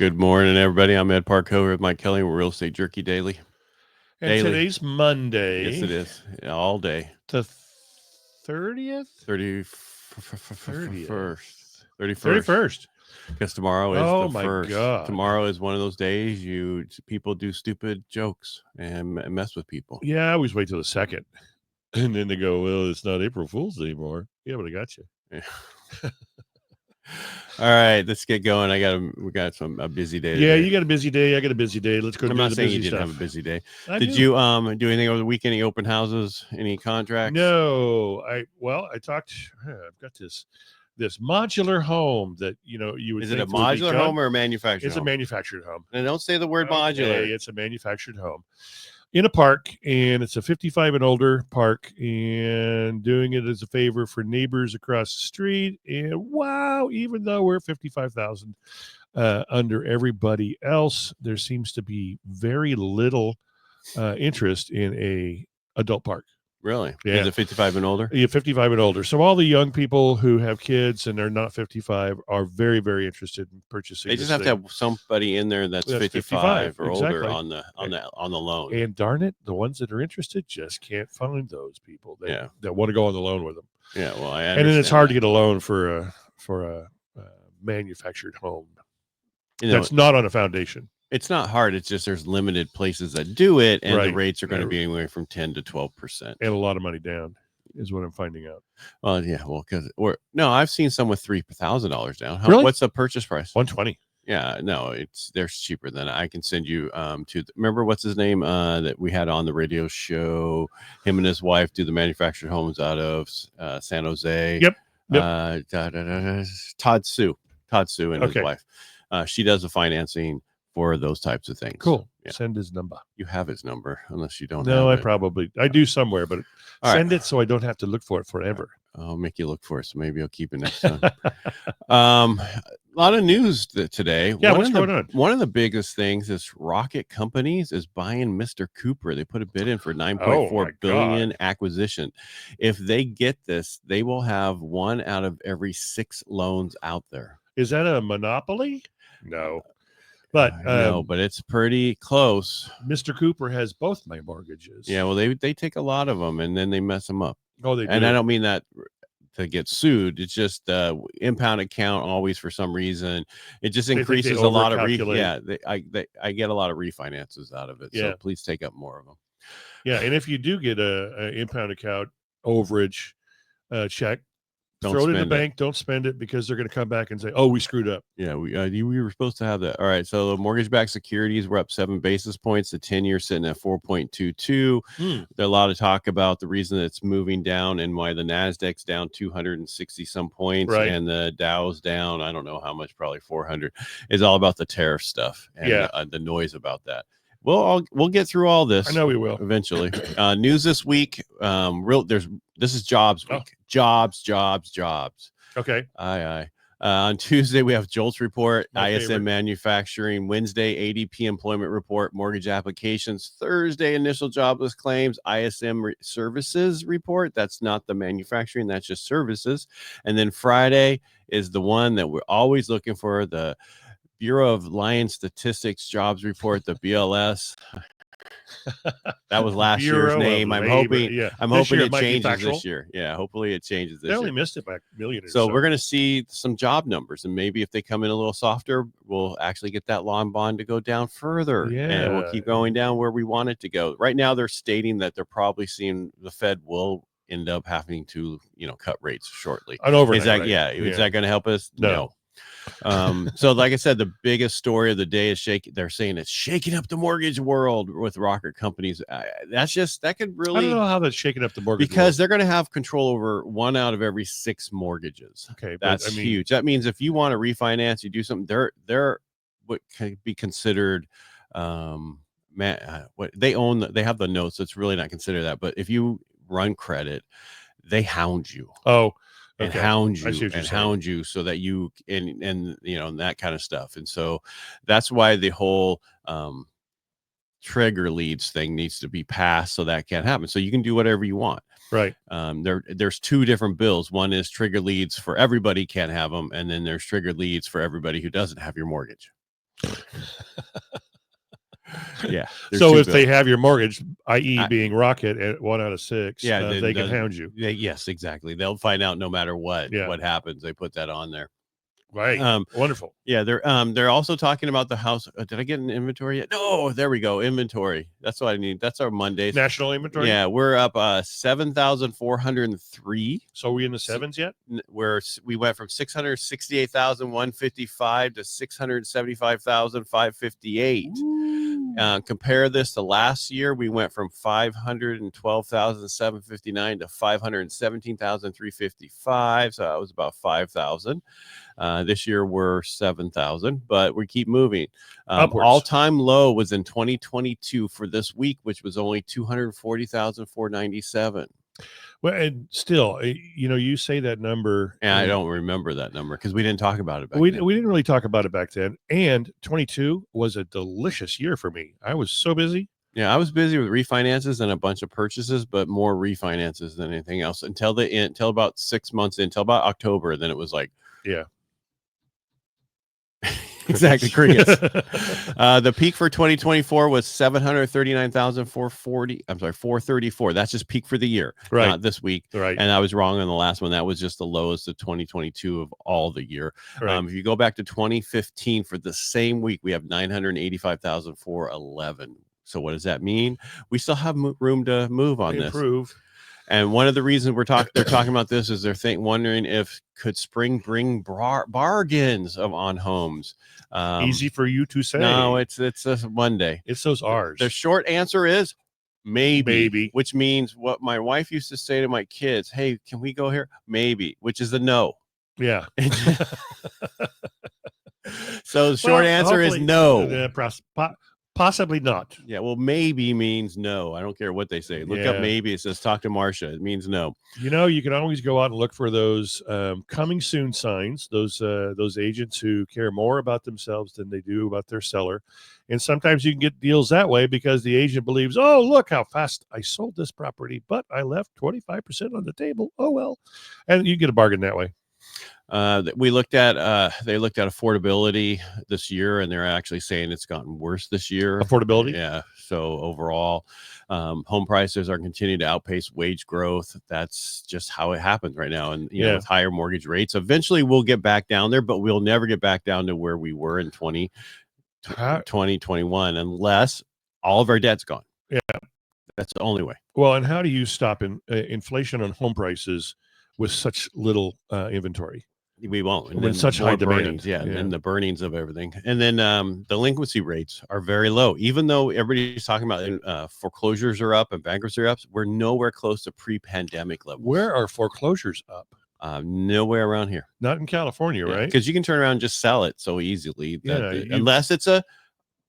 Good morning, everybody. I'm Ed Parcaut with Mike Kelly. We're Real Estate Jerky Daily. And today's Monday. Yes, it is. All day. The 30th? 31st. 31st. Because tomorrow is Oh the my first. God. Tomorrow is one of those days people do stupid jokes and mess with people. Yeah, I always wait till the 2nd. And then they go, well, it's not April Fool's anymore. Yeah, but I got you. Yeah. All right, let's get going. We got a busy day today. Yeah, you got a busy day. I got a busy day. Let's go do the busy stuff. I'm not saying you didn't have a busy day. Did you do anything over the weekend? Any open houses? Any contracts? No. I talked. I've got this modular home that you would. Is it a modular home or a manufactured? It's home? A manufactured home. And don't say the word modular. It's a manufactured home in a park, and it's a 55 and older park, and doing it as a favor for neighbors across the street. And wow, even though we're 55,000 under everybody else, there seems to be very little interest in a adult park. Really? Yeah. Is it 55 and older? Yeah, 55 and older. So all the young people who have kids and they're not 55 are very, very interested in purchasing. They just have to have somebody in there that's 55 or older on the loan. And darn it, the ones that are interested just can't find those people that want to go on the loan with them. Yeah, well, I understand. And then it's hard to get a loan for a manufactured home that's not on a foundation. It's not hard. It's just there's limited places that do it, and the rates are going to be anywhere from 10 to 12%, and a lot of money down is what I'm finding out. Well, yeah, I've seen some with $3,000 down. Really? What's the purchase price? $120. Yeah, no, they're cheaper than I can send you remember what's his name that we had on the radio show. Him and his wife do the manufactured homes out of San Jose. Yep. Todd Sue and his wife. She does the financing for those types of things. Cool. Yeah. Send his number. You have his number, unless you don't. No, have I do somewhere, but send it so I don't have to look for it forever. I'll make you look for it, so maybe I'll keep it next time. A lot of news today. Yeah, what's going on? One of the biggest things is Rocket Companies is buying Mr. Cooper. They put a bid in for $9.4 billion acquisition. If they get this, they will have 1 out of every 6 loans out there. Is that a monopoly? No. But no, but it's pretty close. Mr. Cooper has both my mortgages. Yeah, well, they take a lot of them and then they mess them up. Oh, they do. And I don't mean that to get sued. It's just impound account always for some reason. It just increases a lot of I get a lot of refinances out of it. Yeah. So please take up more of them. Yeah, and if you do get a impound account overage check, throw it in the bank. Don't spend it because they're going to come back and say, "Oh, we screwed up." Yeah, we were supposed to have that. All right, so mortgage-backed securities were up 7 basis points. The 10-year sitting at 4.22. There's a lot of talk about the reason that it's moving down and why the Nasdaq's down 260 some points and the Dow's down. I don't know how much, probably 400. It's all about the tariff stuff and the noise about that. Well, we'll get through all this. I know we will eventually. News this week. This is jobs week. Jobs. Okay. Aye. On Tuesday, we have JOLTS report, My ISM favorite. manufacturing. Wednesday, ADP employment report, mortgage applications. Thursday, initial jobless claims, ISM services report. That's not the manufacturing, that's just services. And then Friday is the one that we're always looking for, the Bureau of Land Statistics jobs report, the BLS. That was last year's name. I'm hoping it changes this year. Yeah, hopefully it changes this year. They only missed it by a million or so. We're going to see some job numbers, and maybe if they come in a little softer, we'll actually get that law and bond to go down further, and we'll keep going down where we want it to go. Right now, they're stating that they're probably seeing the Fed will end up having to, cut rates shortly. Is that going to help us? No. So like I said, the biggest story of the day is they're saying it's shaking up the mortgage world with Rocket Companies. That could really, I don't know how that's shaking up the mortgage because world. They're going to have control over 1 out of every 6 mortgages. Okay, that's huge. That means if you want to refinance, you do something, they're what can be considered what they own. They have the notes, so it's really not considered that. But if you run credit, they hound you. And hound you so that you and that kind of stuff. And so that's why the whole trigger leads thing needs to be passed so that can't happen. So you can do whatever you want. Right. There's 2 different bills. One is trigger leads for everybody can't have them, and then there's trigger leads for everybody who doesn't have your mortgage. Yeah. So if two they bills. have your mortgage, i.e., I- being Rocket at 1 out of 6, Yeah, they can hound you. yes, exactly. They'll find out no matter what Yeah. happens. They put that on there. Right. Wonderful. Yeah, they're also talking about the house. Did I get an inventory yet? No, there we go. Inventory. That's what I need. That's our Mondays. National inventory. Yeah, we're up 7,403. So are we in the sevens yet? We went from 668,155 to 675,558. Compare this to last year, we went from 512,759 to 517,355. So that was about 5,000. This year we're 7,000, but we keep moving. All-time low was in 2022 for this week, which was only 240,497. Well, and still, you say that number. And I don't remember that number because we didn't talk about it back then. We didn't really talk about it back then. And 22 was a delicious year for me. I was so busy. Yeah, I was busy with refinances and a bunch of purchases, but more refinances than anything else until about 6 months in, until about October. Then it was like, yeah. Exactly, crickets. The peak for 2024 was 739,440. I'm sorry, 434. That's just peak for the year, right? Not this week, right? And I was wrong on the last one. That was just the lowest of 2022 of all the year. Right. If you go back to 2015 for the same week, we have 985,411. So what does that mean? We still have room to move on Improve. this. And one of the reasons they're talking about this is they're wondering if could spring bring bargains on homes. Easy for you to say. No, it's a Monday. It's those R's. The short answer is maybe, which means what my wife used to say to my kids: "Hey, can we go here?" Maybe, which is a no. Yeah. So the short answer is no. Possibly not. Yeah, well, maybe means no. I don't care what they say. Look up maybe. It says talk to Marcia. It means no. You can always go out and look for those coming soon signs, those agents who care more about themselves than they do about their seller. And sometimes you can get deals that way because the agent believes, oh, look how fast I sold this property, but I left 25% on the table. Oh, well. And you get a bargain that way. They looked at affordability this year, and they're actually saying it's gotten worse this year. Affordability, yeah. So overall, home prices are continuing to outpace wage growth. That's just how it happens right now. And you know, with higher mortgage rates, eventually we'll get back down there, but we'll never get back down to where we were in 2021 unless all of our debt's gone. Yeah, that's the only way. Well, and how do you stop inflation on home prices with such little inventory? We won't. And then such high demand. And the burnings of everything. And then delinquency rates are very low. Even though everybody's talking about foreclosures are up and bankruptcy are up, we're nowhere close to pre-pandemic levels. Where are foreclosures up? Nowhere around here. Not in California, right? Because you can turn around and just sell it so easily. Unless it's a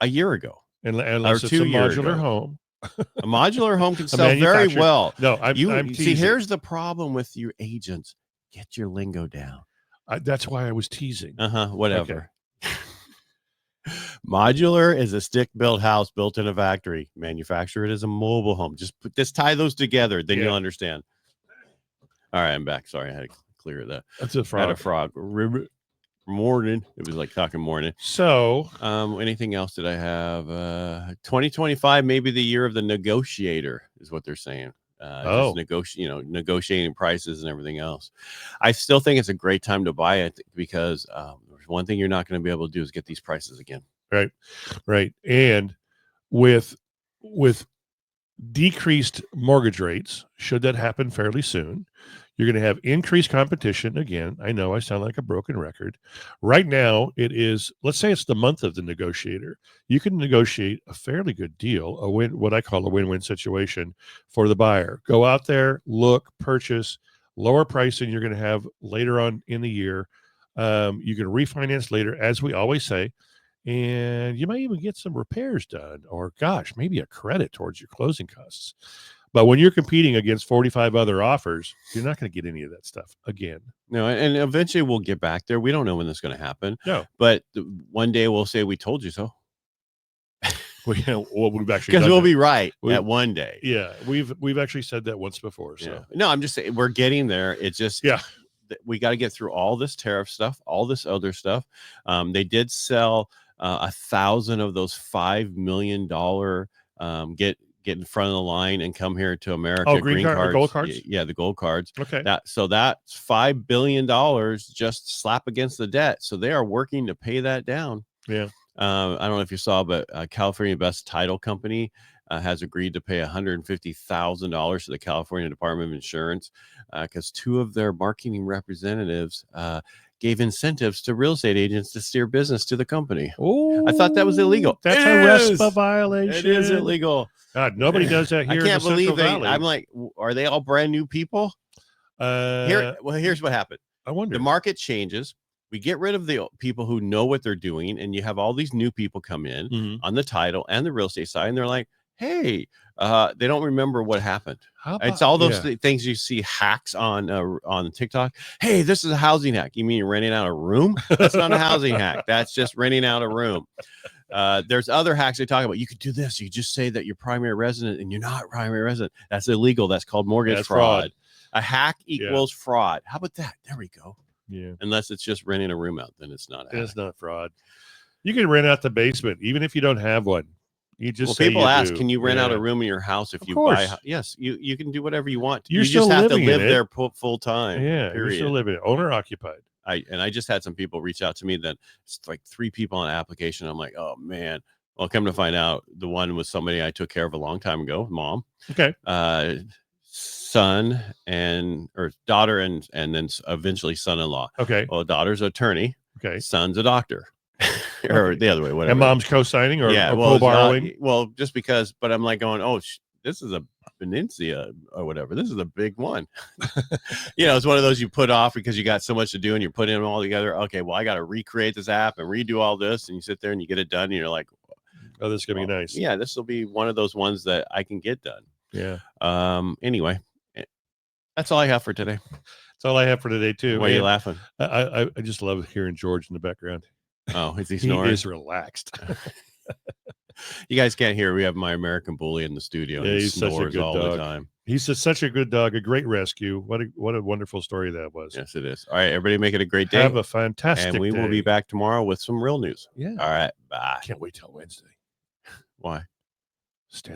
year ago. Unless it's a modular home. A modular home can sell very well. No, I'm teasing. See, here's the problem with your agents. Get your lingo down. That's why I was teasing. Whatever. Okay. Modular is a stick-built house built in a factory. Manufactured as a mobile home. Just tie those together, then you'll understand. All right, I'm back. Sorry, I had to clear that. That's a frog. I had a frog. Morning. It was like talking morning. So, anything else did I have? 2025, maybe the year of the negotiator is what they're saying. Negotiating prices and everything else. I still think it's a great time to buy it because there's one thing you're not going to be able to do is get these prices again. Right. And with decreased mortgage rates, should that happen fairly soon, you're going to have increased competition. Again, I know I sound like a broken record. Right now, it is, let's say it's the month of the negotiator. You can negotiate a fairly good deal, what I call a win-win situation for the buyer. Go out there, look, purchase, lower pricing you're going to have later on in the year. You can refinance later, as we always say, and you might even get some repairs done or, maybe a credit towards your closing costs. But when you're competing against 45 other offers, you're not going to get any of that stuff again. No, and eventually we'll get back there. We don't know when this is going to happen. No. But one day we'll say, we told you so. We've actually because we'll be right at one day. Yeah, we've actually said that once before. So no, I'm just saying we're getting there. It's just we got to get through all this tariff stuff, all this other stuff. They did sell 1,000 of those $5 million get in front of the line and come here to America. Oh, green card or gold cards? Yeah, the gold cards. Okay. That's $5 billion just slap against the debt. So they are working to pay that down. Yeah. I don't know if you saw, but California Best Title Company has agreed to pay $150,000 to the California Department of Insurance because 2 of their marketing representatives gave incentives to real estate agents to steer business to the company. Oh, I thought that was illegal. That's It a is. RESPA violation. It is illegal. God, nobody does that here. I can't in the believe Central Valley. I'm like, are they all brand new people? Here's what happened. I wonder. The market changes. We get rid of the people who know what they're doing, and you have all these new people come in on the title and the real estate side, and they're like, hey, they don't remember what happened. It's all those things you see hacks on TikTok. Hey, this is a housing hack. You mean you're renting out a room? That's not a housing hack. That's just renting out a room. There's other hacks they talk about. You could do this. You just say that you're primary resident and you're not primary resident. That's illegal. That's called mortgage fraud. A hack equals fraud. How about that? There we go. Yeah. Unless it's just renting a room out, then it's not. It's not fraud. You can rent out the basement even if you don't have one. You just say people ask, do. can you rent out a room in your house if of you course. buy? Yes, you can do whatever you want. You're you still just have to living live in there full time. Yeah, period. You're still living it. Owner occupied. I just had some people reach out to me that it's like 3 people on an application. I'm like, oh man. Well, come to find out, the one was somebody I took care of a long time ago, mom. Okay. Son or daughter and then eventually son-in-law. Okay. Well, daughter's an attorney. Okay. Son's a doctor. Or the other way, whatever. And mom's co-signing or co-borrowing? Well, just because, but I'm like going, oh, this is a Peninsula or whatever. This is a big one. It's one of those you put off because you got so much to do and you're putting them all together. Okay, well, I got to recreate this app and redo all this. And you sit there and you get it done. And you're like, oh, this is going to be nice. Yeah, this will be one of those ones that I can get done. Yeah. Anyway, that's all I have for today. That's all I have for today, too. Why are you laughing? I just love hearing George in the background. Oh, is he snoring? He is relaxed. You guys can't hear. We have my American bully in the studio. Yeah, he's such a good all dog. The time. He's such a good dog. A great rescue. What a wonderful story that was. Yes, it is. All right, everybody, make it a great day. Have a fantastic day. And we will be back tomorrow with some real news. Yeah. All right. Bye. Can't wait till Wednesday. Why? Stand